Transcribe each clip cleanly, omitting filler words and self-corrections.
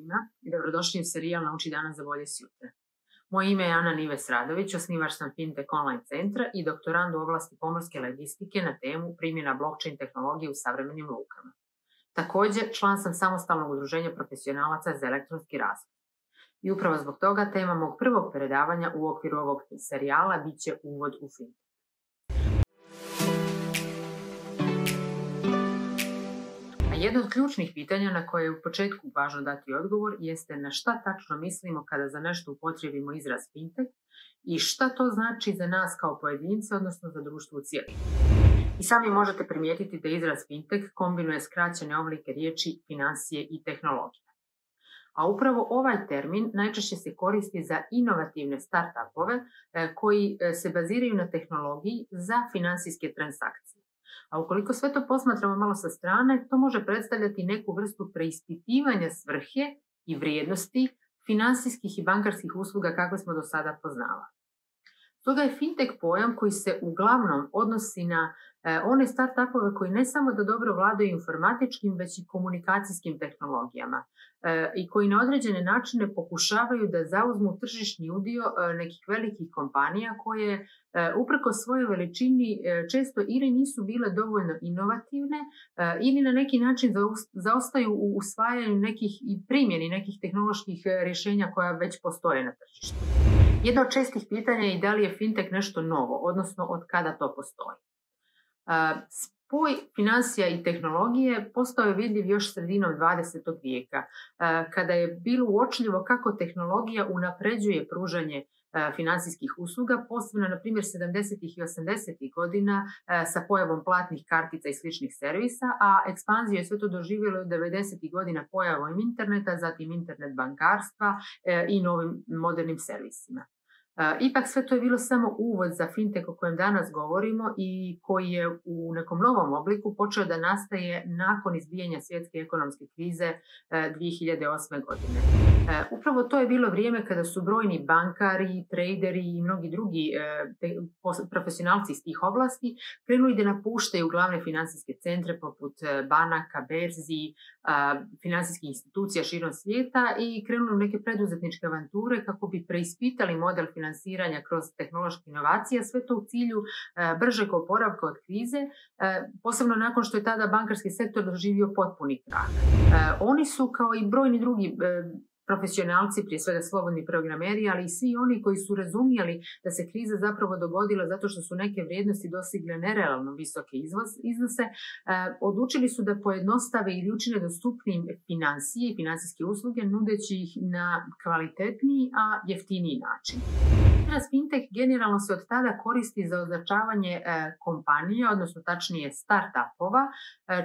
svima i dobrodošli u serijal Nauči danas za bolje sutra. Moje ime je Ana Nives Radović, osnivač sam Fintech online centra i doktorand u oblasti pomorske logistike na temu primjena blockchain tehnologije u savremenim lukama. Također, član sam samostalnog udruženja profesionalaca za elektronski razvoj. I upravo zbog toga tema mog prvog predavanja u okviru ovog serijala bit će uvod u Fintech. Jedno od ključnih pitanja na koje je u početku važno dati odgovor jeste na šta tačno mislimo kada za nešto upotrijebimo izraz fintech i šta to znači za nas kao pojedince, odnosno za društvo u cijelini. I sami možete primijetiti da izraz fintech kombinuje skraćene oblike riječi financije i tehnologije. A upravo ovaj termin najčešće se koristi za inovativne startupove koji se baziraju na tehnologiji za financijske transakcije. A ukoliko sve to posmatramo malo sa strane, to može predstavljati neku vrstu preispitivanja svrhe i vrijednosti financijskih i bankarskih usluga kakve smo do sada poznavali. Stoga je fintech pojam koji se uglavnom odnosi na one startupove koji ne samo da dobro vladaju informatičkim, već i komunikacijskim tehnologijama i koji na određene načine pokušavaju da zauzmu tržišni udio nekih velikih kompanija koje uprkos svojoj veličini često ili nisu bile dovoljno inovativne ili na neki način zaostaju u usvajanju nekih i primjeni nekih tehnoloških rješenja koja već postoje na tržištu. Jedno od čestih pitanja je i da li je fintech nešto novo, odnosno od kada to postoji. Spoj financija i tehnologije postao je vidljiv još sredinom 20. vijeka, kada je bilo uočljivo kako tehnologija unapređuje pružanje financijskih usluga, posebno na primjer 70. i 80. godina sa pojavom platnih kartica i sličnih servisa, a ekspanziju je sve to doživjelo od 90. godina pojavom interneta, zatim internet bankarstva i novim modernim servisima. Ipak sve to je bilo samo uvod za fintech o kojem danas govorimo i koji je u nekom novom obliku počeo da nastaje nakon izbijanja svjetske ekonomske krize 2008. godine. Upravo to je bilo vrijeme kada su brojni bankari, traderi i mnogi drugi profesionalci iz tih oblasti krenuli da napuštaju glavne financijske centre poput banaka, berzi, financijskih institucija širom svijeta i krenuli u neke preduzetničke avanture kako bi preispitali model finansiranja kroz tehnološke inovacije, sve to u cilju bržeg oporavka od krize, posebno nakon što je tada bankarski sektor doživio potpuni krah. Oni su kao i brojni drugi profesionalci, prije svega slobodni programeri, ali i svi oni koji su razumjeli da se kriza zapravo dogodila zato što su neke vrijednosti dostigle nerealno visoke iznose, odlučili su da pojednostave ili učine dostupnim financije i financijske usluge nudeći ih na kvalitetniji, a jeftiniji način. Izraz fintech generalno se od tada koristi za označavanje kompanija, odnosno tačnije startupova,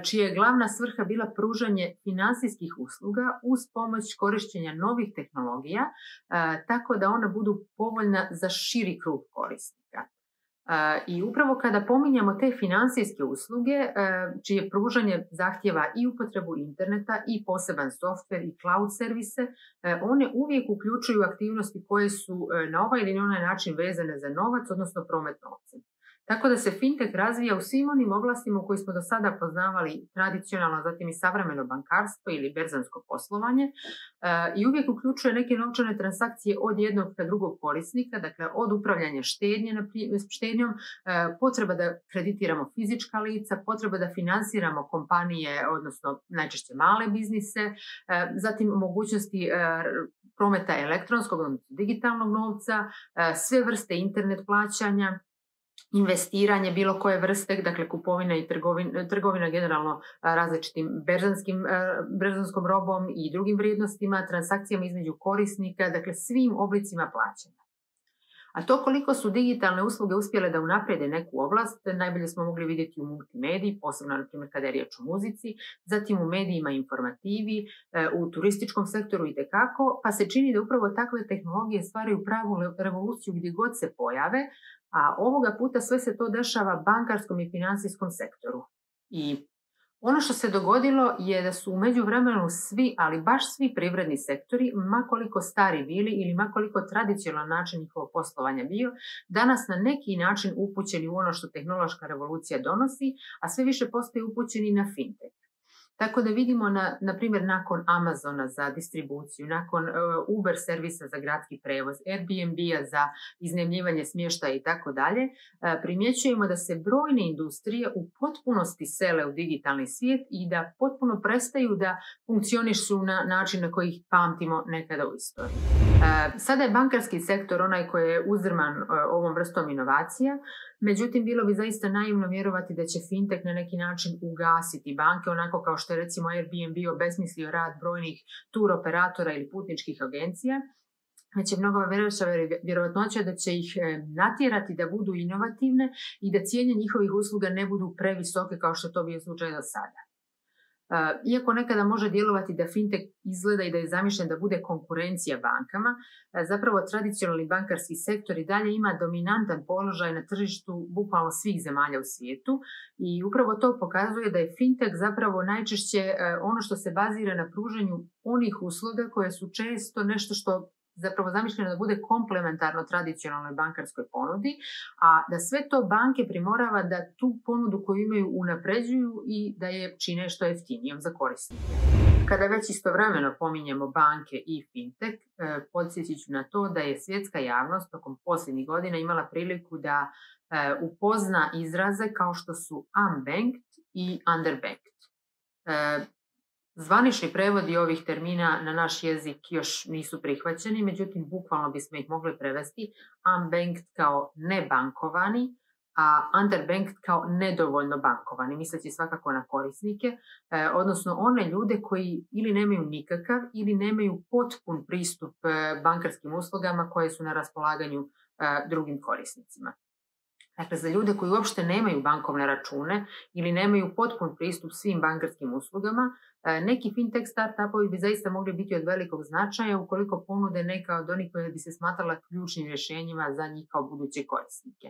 čija je glavna svrha bila pružanje financijskih usluga uz pomoć korištenja novih tehnologija, tako da ona budu povoljna za širi krug korisnika. I upravo kada pominjamo te financijske usluge, čije pružanje zahtjeva i upotrebu interneta i poseban softver i cloud servise, one uvijek uključuju aktivnosti koje su na ovaj ili onaj način vezane za novac, odnosno promet novcem. Tako da se fintech razvija u svim onim oblastima u koji smo do sada poznavali tradicionalno, zatim i savremeno bankarstvo ili berzansko poslovanje i uvijek uključuje neke novčane transakcije od jednog ka drugog korisnika, dakle od upravljanja štednjom, potreba da kreditiramo fizička lica, potreba da finansiramo kompanije, odnosno najčešće male biznise, zatim mogućnosti prometa elektronskog, odnosno digitalnog novca, sve vrste internet plaćanja, investiranje bilo koje vrste, dakle kupovina i trgovina generalno različitim berzanskom robom i drugim vrijednostima, transakcijama između korisnika, dakle svim oblicima plaćanja. A to koliko su digitalne usluge uspjele da unaprijede neku oblast, najbolje smo mogli vidjeti u multimediji, posebno na primjer kada je riječ o muzici, zatim u medijima i informativi, u turističkom sektoru itekako, pa se čini da upravo takve tehnologije stvaraju pravu revoluciju gdje god se pojave, a ovoga puta sve se to dešava bankarskom i financijskom sektoru. I ono što se dogodilo je da su u međuvremenu svi, ali baš svi privredni sektori, makoliko stari bili ili makoliko tradicionalan način njihovog poslovanja bio, danas na neki način upućeni u ono što tehnološka revolucija donosi, a sve više postaju upućeni na fintech. Tako da vidimo, na primjer, nakon Amazona za distribuciju, nakon Uber servisa za gradski prevoz, Airbnb-a za iznajmljivanje smještaja i tako dalje, primjećujemo da se brojne industrije u potpunosti sele u digitalni svijet i da potpuno prestaju da funkcionišu na način na koji ih pamtimo nekada u istoriji. Sada je bankarski sektor onaj koji je uzdrman ovom vrstom inovacija, međutim, bilo bi zaista naivno vjerovati da će fintech na neki način ugasiti banke, onako kao što je recimo Airbnb obesmislio rad brojnih tur operatora ili putničkih agencija. Već je mnogo veća vjerovatnoća da će ih natjerati da budu inovativne i da cijene njihovih usluga ne budu previsoke kao što to bio slučaj do sada. Iako nekada može djelovati da fintech izgleda i da je zamišljen da bude konkurencija bankama, zapravo tradicionalni bankarski sektor i dalje ima dominantan položaj na tržištu bukvalno svih zemalja u svijetu i upravo to pokazuje da je fintech zapravo najčešće ono što se bazira na pružanju onih usluga koje su često nešto što zapravo zamišljeno da bude komplementarno tradicionalnoj bankarskoj ponudi, a da sve to banke primorava da tu ponudu koju imaju unapređuju i da je čine što jeftinijom za korisnike. Kada već istovremeno pominjemo banke i fintech, podsjetit ću na to da je svjetska javnost tokom posljednjih godina imala priliku da upozna izraze kao što su unbanked i underbanked. Zvanični prevodi ovih termina na naš jezik još nisu prihvaćeni, međutim, bukvalno bismo ih mogli prevesti unbanked kao nebankovani, a underbanked kao nedovoljno bankovani, misleći svakako na korisnike, odnosno one ljude koji ili nemaju nikakav ili nemaju potpun pristup bankarskim uslugama koje su na raspolaganju drugim korisnicima. Dakle, za ljude koji uopšte nemaju bankovne račune ili nemaju potpun pristup svim bankarskim uslugama, neki fintech startupovi bi zaista mogli biti od velikog značaja ukoliko ponude neka od onih koje bi se smatrala ključnim rješenjima za njih kao buduće korisnike.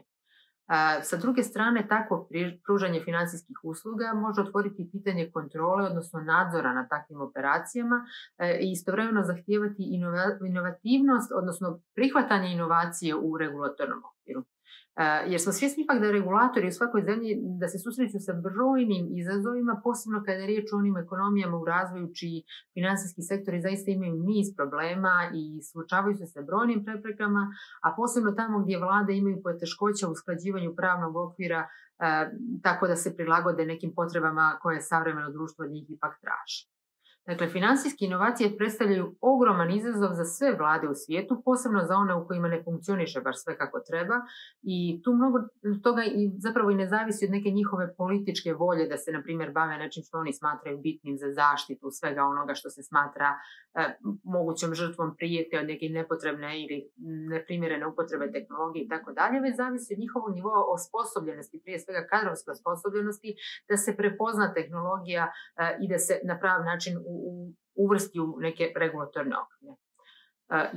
Sa druge strane, takvo pružanje financijskih usluga može otvoriti pitanje kontrole, odnosno nadzora nad takvim operacijama i istovremeno zahtijevati inovativnost, odnosno prihvatanje inovacije u regulatornom okviru. Jer smo svjesni ipak da regulatori u svakoj zemlji da se susreću sa brojnim izazovima, posebno kada je riječ o onim ekonomijama u razvoju čiji finansijski sektori zaista imaju niz problema i suočavaju se sa brojnim preprekama, a posebno tamo gdje vlade imaju poteškoća u usklađivanju pravnog okvira tako da se prilagode nekim potrebama koje savremeno društvo od njih ipak traži. Dakle, financijske inovacije predstavljaju ogroman izazov za sve vlade u svijetu, posebno za one u kojima ne funkcioniše baš sve kako treba i tu mnogo toga i zapravo i ne zavisi od neke njihove političke volje da se, na primjer, bave nečim što oni smatraju bitnim za zaštitu svega onoga što se smatra mogućom žrtvom prijete od neke nepotrebne ili neprimjerene upotrebe tehnologije i tako dalje, već zavisi od njihovog nivoa osposobljenosti, prije svega kadrovske osposobljenosti, da se prepozna tehnologija i da se na pravi način uvrsti u neke regulatorne okvire.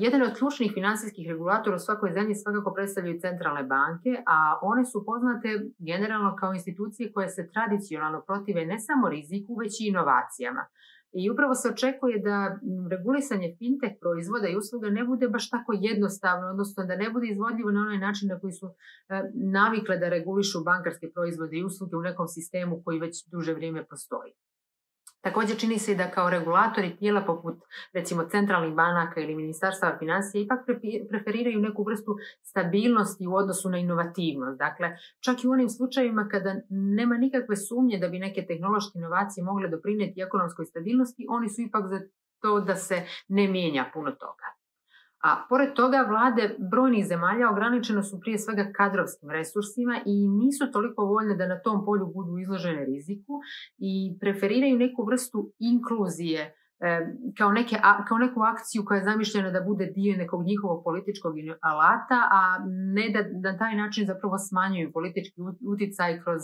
Jedan od ključnih financijskih regulatora u svakoj zemlji svakako predstavljaju centralne banke, a one su poznate generalno kao institucije koje se tradicionalno protive ne samo riziku, već i inovacijama. I upravo se očekuje da regulisanje fintech proizvoda i usluga ne bude baš tako jednostavno, odnosno da ne bude izvodljivo na onaj način na koji su navikle da regulišu bankarske proizvode i usluge u nekom sistemu koji već duže vrijeme postoji. Također čini se da kao regulatori tijela poput recimo centralnih banaka ili ministarstva financija ipak preferiraju neku vrstu stabilnosti u odnosu na inovativnost. Dakle, čak i u onim slučajevima kada nema nikakve sumnje da bi neke tehnološke inovacije mogle doprinijeti ekonomskoj stabilnosti, oni su ipak za to da se ne mijenja puno toga. A pored toga, vlade brojnih zemalja ograničeno su prije svega kadrovskim resursima i nisu toliko voljne da na tom polju budu izložene riziku i preferiraju neku vrstu inkluzije kao neku akciju koja je zamišljena da bude dio nekog njihovog političkog alata, a ne da na taj način zapravo smanjuju politički utjecaj kroz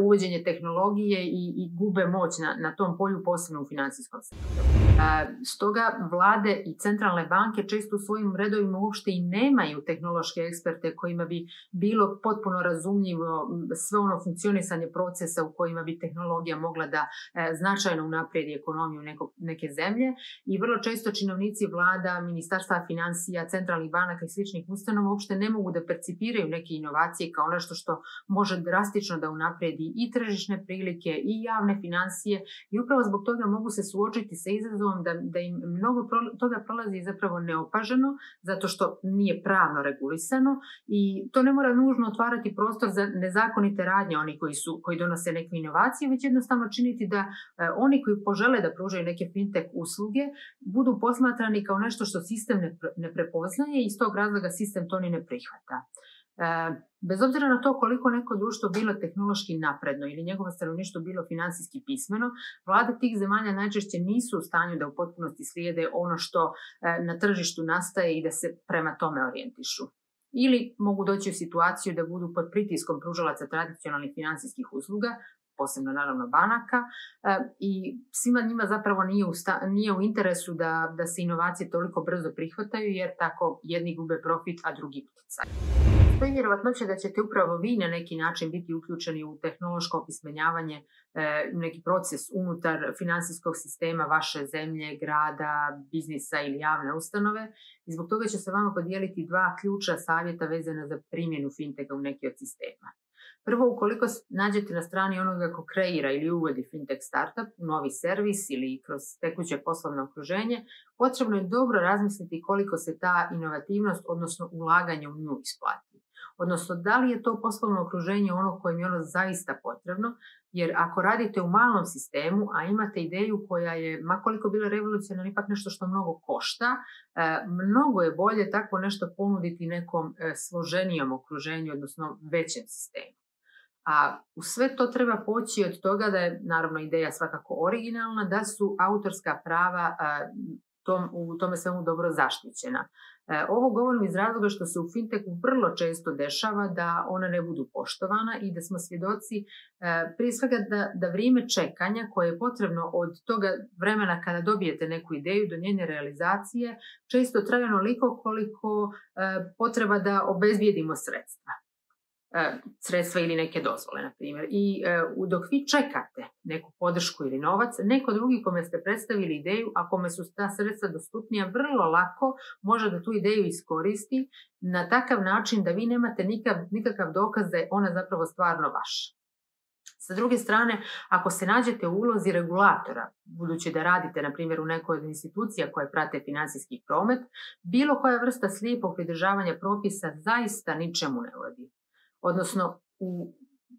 uvođenje tehnologije i gube moć na tom polju, posebno u financijskom sektoru. Stoga vlade i centralne banke često u svojim redovima uopšte i nemaju tehnološke eksperte kojima bi bilo potpuno razumljivo sve ono funkcionisanje procesa u kojima bi tehnologija mogla da značajno unaprijedi ekonomiju neke zemlje i vrlo često činovnici vlada, ministarstva financija, centralnih banaka i sličnih ustanova uopšte ne mogu da percipiraju neke inovacije kao nešto što može drastično da unapredi i tržišne prilike i javne financije i upravo zbog toga mogu se suočiti sa izazovom da im mnogo toga prolazi zapravo neopaženo zato što nije pravno regulisano i to ne mora nužno otvarati prostor za nezakonite radnje oni koji donose neke inovacije, već jednostavno činiti da oni koji požele da pružaju neke fintech usluge budu posmatrani kao nešto što sistem ne prepoznaje i iz tog razloga sistem to ni ne prihvata. Bez obzira na to koliko neko društvo bilo tehnološki napredno ili njegovo stanovništvo bilo finansijski pismeno, vlade tih zemalja najčešće nisu u stanju da u potpunosti slijede ono što na tržištu nastaje i da se prema tome orijentišu. Ili mogu doći u situaciju da budu pod pritiskom pružalaca tradicionalnih finansijskih usluga, posebno naravno banaka, i svima njima zapravo nije u interesu da se inovacije toliko brzo prihvataju, jer tako jedni gube profit, a drugi utjecaj. Postoji vjerovatnoća da ćete upravo vi na neki način biti uključeni u tehnološko opismenjavanje, neki proces unutar finansijskog sistema vaše zemlje, grada, biznisa ili javne ustanove i zbog toga će se vama podijeliti 2 ključna savjeta vezana za primjenu finteka u neki od sistema. Prvo, ukoliko nađete na strani onoga ko kreira ili uvodi fintech startup, novi servis ili kroz tekuće poslovno okruženje, potrebno je dobro razmisliti koliko se ta inovativnost, odnosno ulaganje u nju isplati. Odnosno, da li je to poslovno okruženje ono kojem je ono zaista potrebno, jer ako radite u malom sistemu, a imate ideju koja je, makoliko bila revolucionarna, ipak nešto što mnogo košta, mnogo je bolje tako nešto ponuditi nekom složenijom okruženju, odnosno većem sistemu. A u sve to treba poći od toga da je, naravno, ideja svakako originalna, da su autorska prava u tome svemu dobro zaštićena. Ovo govorim iz razloga što se u fintechu vrlo često dešava da ona ne budu poštovana i da smo svjedoci prije svega da vrijeme čekanja koje je potrebno od toga vremena kada dobijete neku ideju do njene realizacije često traje onoliko koliko potreba da obezbijedimo sredstva ili neke dozvole, na primjer. I dok vi čekate neku podršku ili novac, neko drugi kome ste predstavili ideju, a kome su ta sredstva dostupnija, vrlo lako može da tu ideju iskoristi na takav način da vi nemate nikakav dokaz da je ona zapravo stvarno vaša. Sa druge strane, ako se nađete u ulozi regulatora, budući da radite, na primjer, u nekoj od institucija koje prate finansijski promet, bilo koja vrsta slijepog pridržavanja propisa zaista ničemu ne vodi. Odnosno,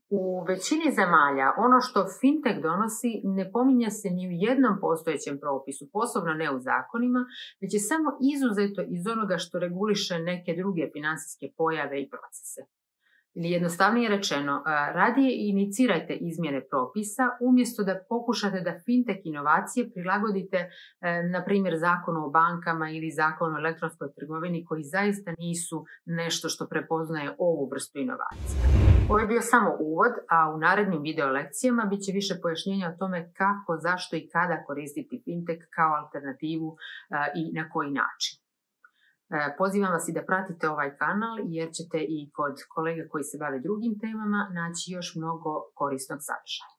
u većini zemalja ono što fintech donosi ne pominje se ni u jednom postojećem propisu, posebno ne u zakonima, već je samo izuzeto iz onoga što reguliše neke druge finansijske pojave i procese. Ili jednostavnije rečeno, radije inicirajte izmjene propisa umjesto da pokušate da fintech inovacije prilagodite, na primjer, zakonu o bankama ili zakonu o elektronskoj trgovini, koji zaista nisu nešto što prepoznaje ovu vrstu inovacija. Ovo je bio samo uvod, a u narednim video lekcijama bit će više pojašnjenja o tome kako, zašto i kada koristiti fintech kao alternativu i na koji način. Pozivam vas i da pratite ovaj kanal jer ćete i kod kolega koji se bave drugim temama naći još mnogo korisnog sadržaja.